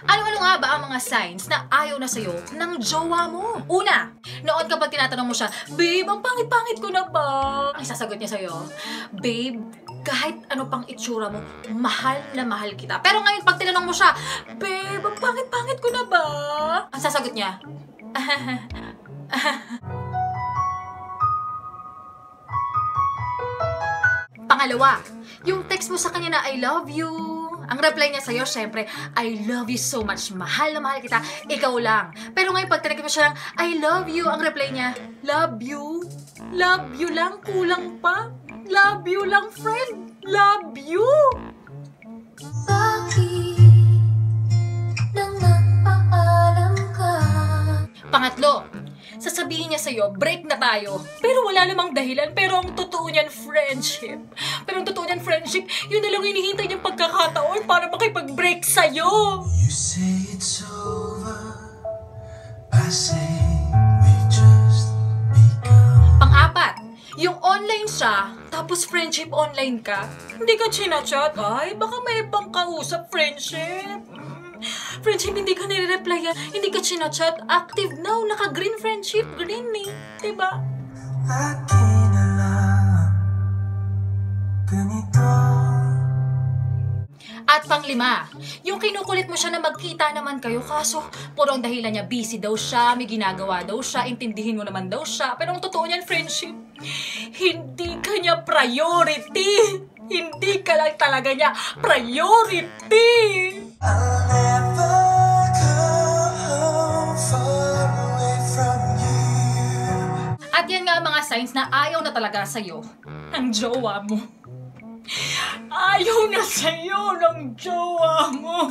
Ano-ano nga ba ang mga signs na ayaw na sa'yo ng jowa mo? Una, noon kapag tinatanong mo siya, babe, ang pangit-pangit ko na ba? Ang sasagot niya sa'yo, babe, kahit ano pang itsura mo, mahal na mahal kita. Pero ngayon, pag tinanong mo siya, babe, ang pangit-pangit ko na ba? Ang sasagot niya, Pangalawa, yung text mo sa kanya na I love you. Ang reply niya sa'yo, syempre, I love you so much. Mahal na mahal kita. Ikaw lang. Pero ngayon, pag tinagin mo siya ng I love you, ang reply niya, love you. Love you lang. Kulang pa. Love you lang, friend. Love you. Bakit nang nagpaalam ka? Pangatlo, sasabihin niya sa'yo, break na tayo. Pero wala namang dahilan. Pero ang totoo niyan, friendship. Yun na lang hinihintay niyang pagkakataon para makipag-break sa'yo. You say it's over, I say we just begun. Pang-apat, yung online siya, tapos friendship online ka, hindi ka chinachat. Ay, baka may ibang kausap, friendship. Friendship, hindi ka nire-replyan, hindi ka chinachat. Active now, naka-green friendship, green eh. Diba? Lagi na lang ganito. At pang-lima, yung kinukulit mo siya na magkita naman kayo, kaso puro ang dahilan niya, busy daw siya, may ginagawa daw siya, intindihin mo naman daw siya. Pero ang totoo niyan, friendship, hindi ka niya priority. Hindi ka lang talaga niya priority. I'll never come far away from you. At yan nga mga signs na ayaw na talaga sa'yo ng jowa mo. Ayaw na sa'yo ng jowa mo.